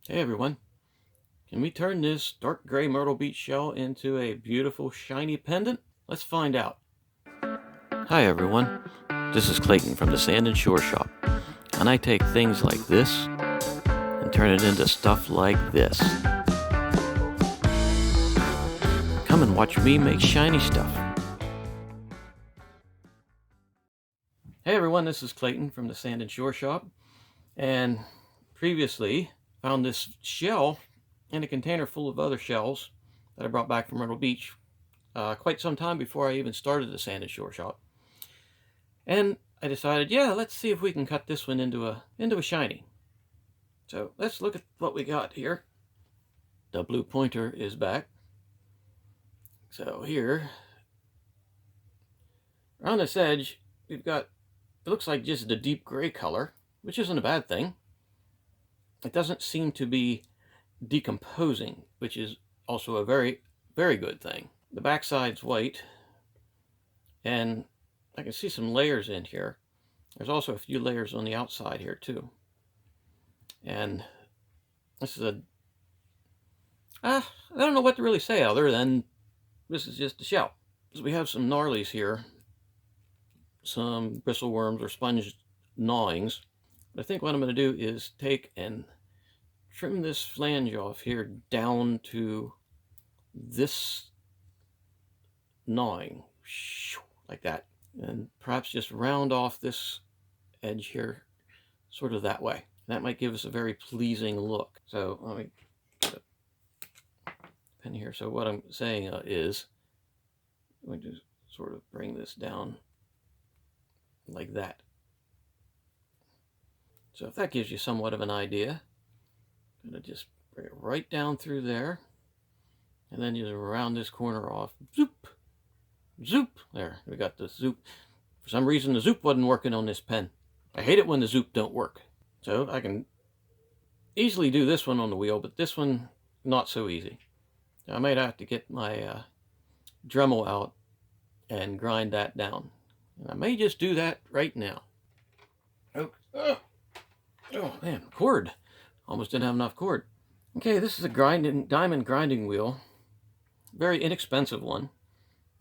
Hey everyone, can we turn this dark gray Myrtle Beach shell into a beautiful shiny pendant? Let's find out. Hi everyone, this is Clayton from the Sand and Shore Shop, and I take things like this and turn it into stuff like this. Come and watch me make shiny stuff. Hey everyone, this is Clayton from the Sand and Shore Shop, and previously found this shell in a container full of other shells that I brought back from Myrtle Beach quite some time before I even started the Sand and Shore Shop. And I decided, yeah, let's see if we can cut this one into a shiny. So let's look at what we got here. The blue pointer is back. So here, around this edge, we've got, it looks like just the deep gray color, which isn't a bad thing. It doesn't seem to be decomposing, which is also a very, very good thing. The backside's white, and I can see some layers in here. There's also a few layers on the outside here too. And this is I don't know what to really say other than this is just a shell. So we have some gnarlies here, some bristleworms or sponge gnawings. But I think what I'm going to do is take and trim this flange off here down to this gnawing, like that. And perhaps just round off this edge here, sort of that way. That might give us a very pleasing look. So let me put a pen here. So what I'm saying is, I'm going to sort of bring this down like that. So if that gives you somewhat of an idea, I'm going to just bring it right down through there, and then just round this corner off. Zoop, zoop. There, we got the zoop. For some reason, the zoop wasn't working on this pen. I hate it when the zoop don't work. So I can easily do this one on the wheel, but this one, not so easy. I might have to get my Dremel out and grind that down. And I may just do that right now. Oh man, cord. Almost didn't have enough cord. Okay, this is a diamond grinding wheel. Very inexpensive one.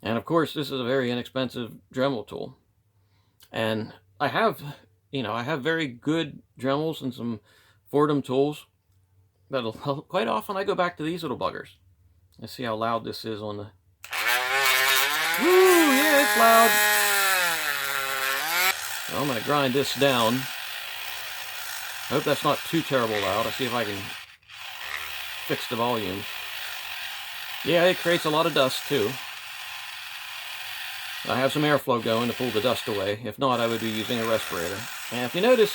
And of course, this is a very inexpensive Dremel tool. And I have very good Dremels and some Fordham tools. But quite often I go back to these little buggers. Let's see how loud this is on the... Woo, yeah, it's loud. So I'm going to grind this down. I hope that's not too terrible loud. I'll see if I can fix the volume. Yeah, it creates a lot of dust too. I have some airflow going to pull the dust away. If not, I would be using a respirator. And if you notice,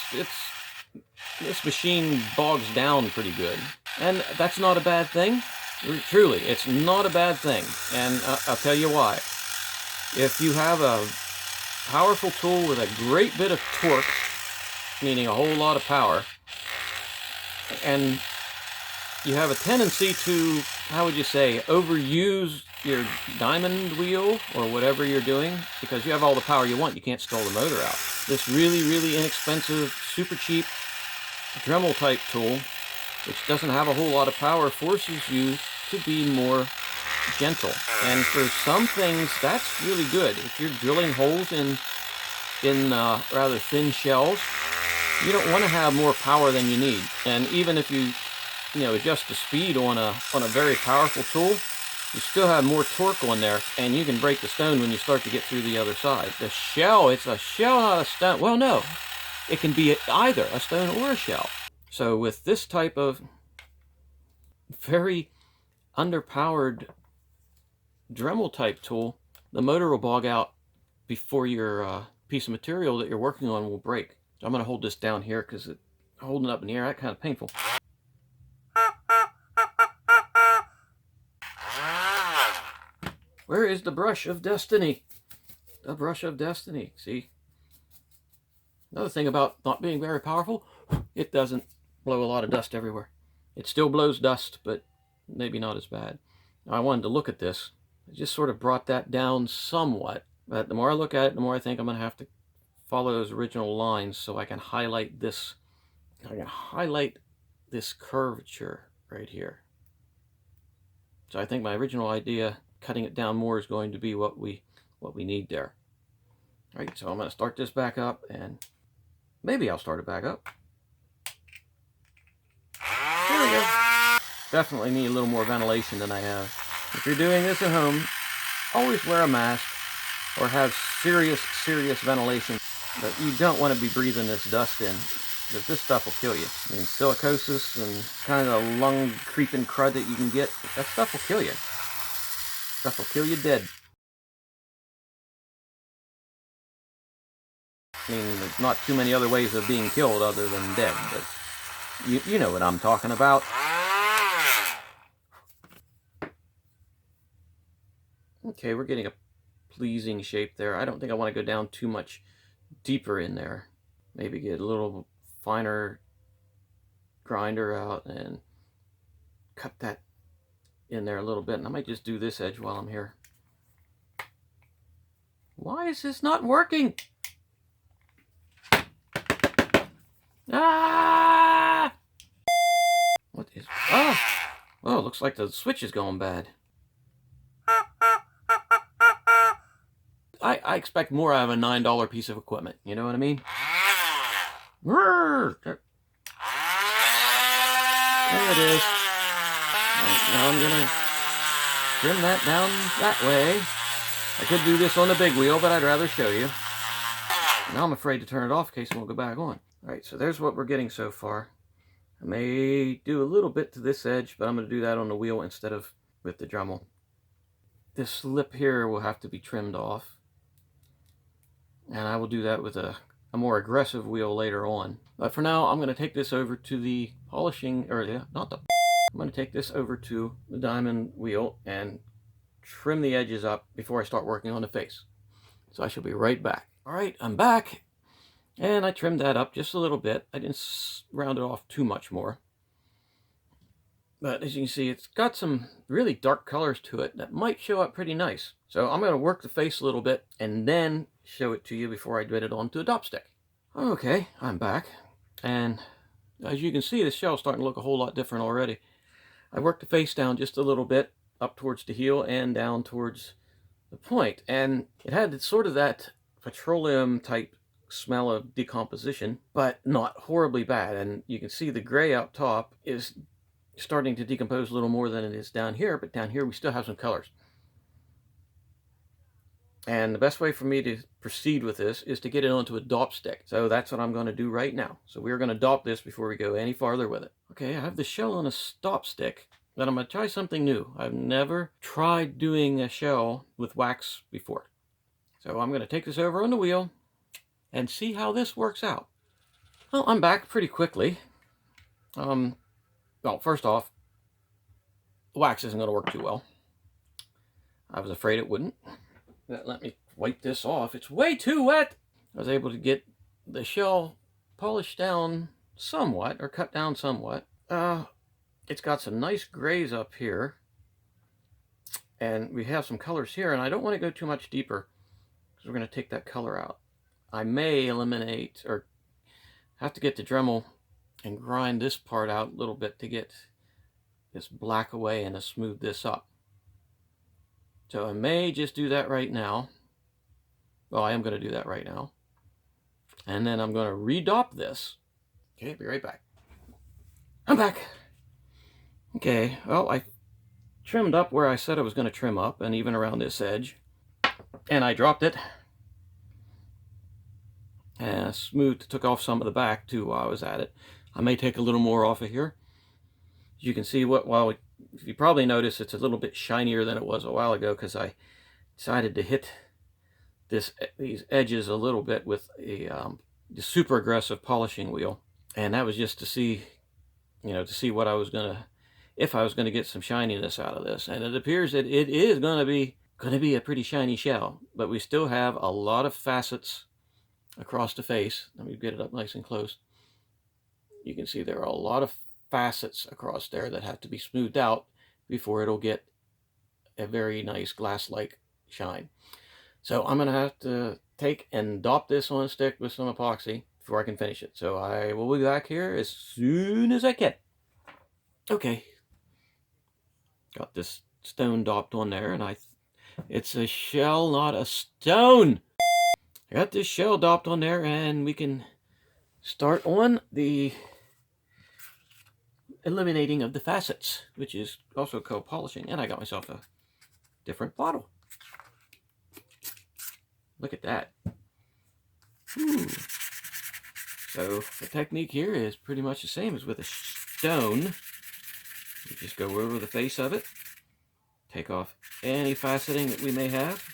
this machine bogs down pretty good. And that's not a bad thing. Truly, it's not a bad thing. And I'll tell you why. If you have a powerful tool with a great bit of torque, meaning a whole lot of power, and you have a tendency to, how would you say, overuse your diamond wheel or whatever you're doing, because you have all the power you want, you can't stall the motor out. This really, really inexpensive, super cheap Dremel type tool, which doesn't have a whole lot of power, forces you to be more gentle. And for some things, that's really good. If you're drilling holes in rather thin shells, you don't want to have more power than you need. And even if you adjust the speed on a very powerful tool, you still have more torque on there, and you can break the stone when you start to get through the other side. The shell, it's a shell, not a stone. Well, no, it can be either a stone or a shell. So with this type of very underpowered Dremel type tool, the motor will bog out before your piece of material that you're working on will break. So I'm going to hold this down here because holding it up in the air, that's kind of painful. Where is the brush of destiny? The brush of destiny. See? Another thing about not being very powerful, it doesn't blow a lot of dust everywhere. It still blows dust, but maybe not as bad. Now, I wanted to look at this. I just sort of brought that down somewhat. But the more I look at it, the more I think I'm going to have to follow those original lines so I can highlight this. I can highlight this curvature right here. So I think my original idea, cutting it down more, is going to be what we need there. All right, so I'm going to start this back up, and maybe I'll start it back up. There we go. Definitely need a little more ventilation than I have. If you're doing this at home, always wear a mask or have serious ventilation. But you don't want to be breathing this dust in, because this stuff will kill you. I mean, silicosis and kind of lung creeping crud that you can get, that stuff will kill you. Stuff will kill you dead. I mean, there's not too many other ways of being killed other than dead, but you know what I'm talking about. Okay, we're getting a pleasing shape there. I don't think I want to go down too much deeper in there. Maybe get a little finer grinder out and cut that in there a little bit. And I might just do this edge while I'm here. Why is this not working? Ah! What is... Oh! Oh, looks like the switch is going bad. I expect more out of a $9 piece of equipment. You know what I mean? There it is. Right, now I'm going to trim that down that way. I could do this on the big wheel, but I'd rather show you. Now I'm afraid to turn it off in case it won't go back on. Alright, so there's what we're getting so far. I may do a little bit to this edge, but I'm going to do that on the wheel instead of with the Dremel. This lip here will have to be trimmed off. And I will do that with a more aggressive wheel later on. But for now, I'm going to take this over to the polishing, or I'm going to take this over to the diamond wheel and trim the edges up before I start working on the face. So I shall be right back. All right, I'm back. And I trimmed that up just a little bit. I didn't round it off too much more. But as you can see, it's got some really dark colors to it that might show up pretty nice. So I'm going to work the face a little bit and then show it to you before I get it onto a dop stick. Okay, I'm back. And as you can see, the shell's starting to look a whole lot different already. I worked the face down just a little bit, up towards the heel and down towards the point. And it had sort of that petroleum type smell of decomposition, but not horribly bad. And you can see the gray up top is starting to decompose a little more than it is down here, but down here we still have some colors. And the best way for me to proceed with this is to get it onto a dop stick. So that's what I'm going to do right now. So we're going to dop this before we go any farther with it. Okay, I have the shell on a stop stick, but I'm going to try something new. I've never tried doing a shell with wax before. So I'm going to take this over on the wheel and see how this works out. Well, I'm back pretty quickly. Well, first off, the wax isn't going to work too well. I was afraid it wouldn't. Let me wipe this off. It's way too wet. I was able to get the shell polished down somewhat, or cut down somewhat. It's got some nice grays up here. And we have some colors here, and I don't want to go too much deeper because we're going to take that color out. I may eliminate, or have to get the Dremel and grind this part out a little bit to get this black away and to smooth this up. So I may just do that right now. Well, I am going to do that right now. And then I'm going to redop this. Okay, be right back. I'm back. Okay, well, I trimmed up where I said I was going to trim up, and even around this edge. And I dropped it. And smoothed, took off some of the back too while I was at it. I may take a little more off of here. You can see you probably notice it's a little bit shinier than it was a while ago because I decided to hit these edges a little bit with a super aggressive polishing wheel, and that was just to see, to see what I was if I was gonna get some shininess out of this. And it appears that it is gonna be a pretty shiny shell, but we still have a lot of facets across the face. Let me get it up nice and close. You can see there are a lot of facets across there that have to be smoothed out before it'll get a very nice glass-like shine. So I'm going to have to take and dop this on a stick with some epoxy before I can finish it. So I will be back here as soon as I can. Okay, got this stone dopped on there, and it's a shell, not a stone. I got this shell dopped on there, and we can start on the eliminating of the facets, which is also called polishing. And I got myself a different bottle. Look at that. So the technique here is pretty much the same as with a stone. You just go over the face of it, take off any faceting that we may have.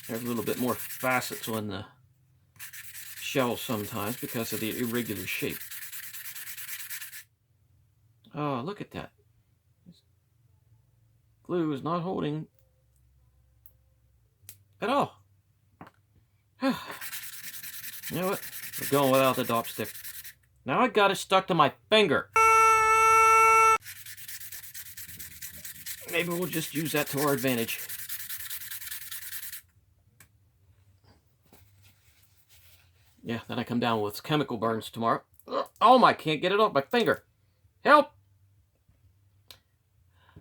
There's a little bit more facets on the shell sometimes because of the irregular shape. Oh, look at that. Glue is not holding at all. You know what? We're going without the dop stick. Now I got it stuck to my finger. Maybe we'll just use that to our advantage. Yeah, then I come down with chemical burns tomorrow. Oh my, can't get it off my finger. Help!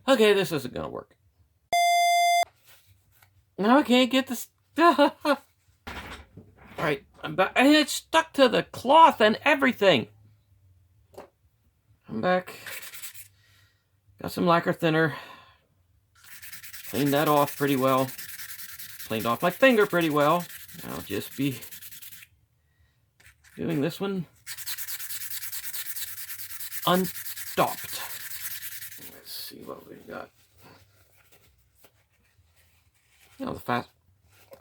Okay, this isn't gonna work. Now I can't get this. Alright, I'm back. And it's stuck to the cloth and everything. I'm back. Got some lacquer thinner. Cleaned that off pretty well. Cleaned off my finger pretty well. I'll just be doing this one unstopped. Let's see what we've got. You know, I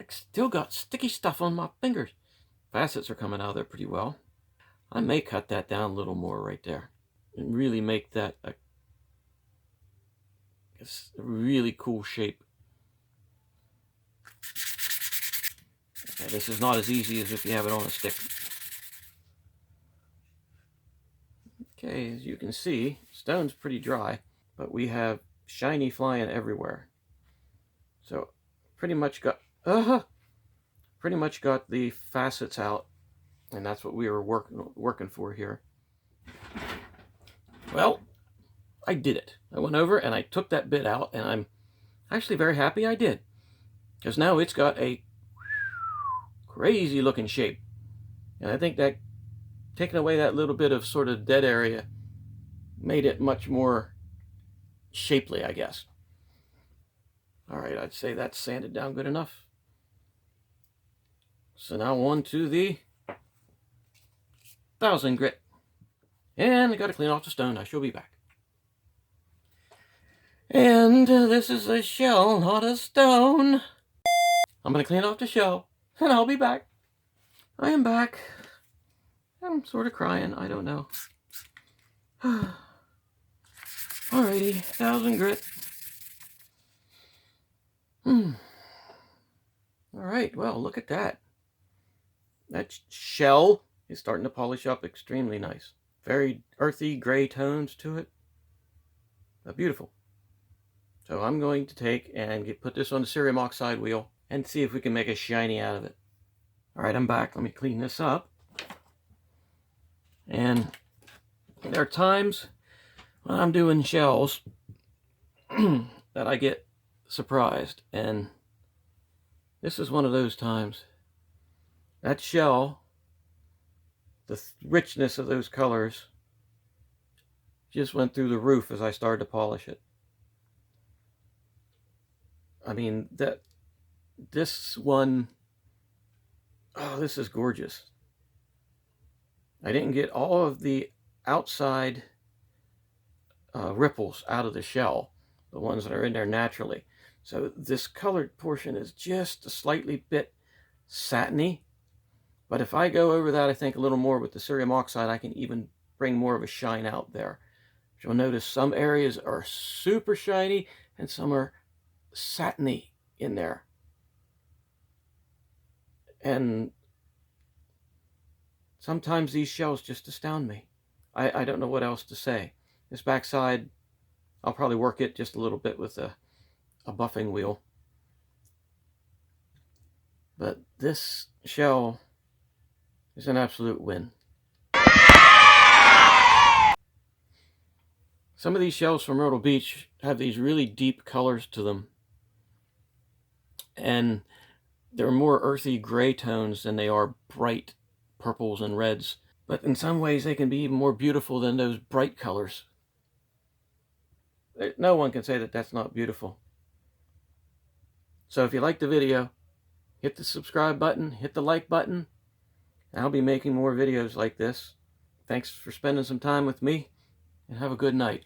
still got sticky stuff on my fingers. Facets are coming out of there pretty well. I may cut that down a little more right there and really make that a really cool shape. Okay, this is not as easy as if you have it on a stick. Okay, as you can see, stone's pretty dry, but we have shiny flying everywhere. So pretty much got the facets out, and that's what we were working for here. Well, I did it. I went over and I took that bit out, and I'm actually very happy I did, because now it's got a crazy looking shape. And I think that taking away that little bit of sort of dead area made it much more shapely, I guess. All right, I'd say that's sanded down good enough. So now on to the 1000 grit. And I got to clean off the stone. I shall be back. And this is a shell, not a stone. I'm going to clean off the shell, and I'll be back. I am back. I'm sort of crying. I don't know. Alrighty, 1000 grit. Alright, well, look at that. That shell is starting to polish up extremely nice. Very earthy gray tones to it. Beautiful. So I'm going to take and put this on the cerium oxide wheel and see if we can make a shiny out of it. Alright, I'm back. Let me clean this up. And there are times when I'm doing shells that I get surprised, and this is one of those times. That shell, the richness of those colors just went through the roof as I started to polish it. I mean, this one, oh, this is gorgeous. I didn't get all of the outside ripples out of the shell, the ones that are in there naturally. So this colored portion is just a slightly bit satiny. But if I go over that, I think a little more with the cerium oxide, I can even bring more of a shine out there. You'll notice some areas are super shiny and some are satiny in there. And sometimes these shells just astound me. I don't know what else to say. This backside, I'll probably work it just a little bit with a buffing wheel. But this shell is an absolute win. Some of these shells from Myrtle Beach have these really deep colors to them, and they're more earthy gray tones than they are bright purples and reds. But in some ways they can be even more beautiful than those bright colors. No one can say that that's not beautiful. So if you like the video, hit the subscribe button, hit the like button. I'll be making more videos like this. Thanks for spending some time with me, and have a good night.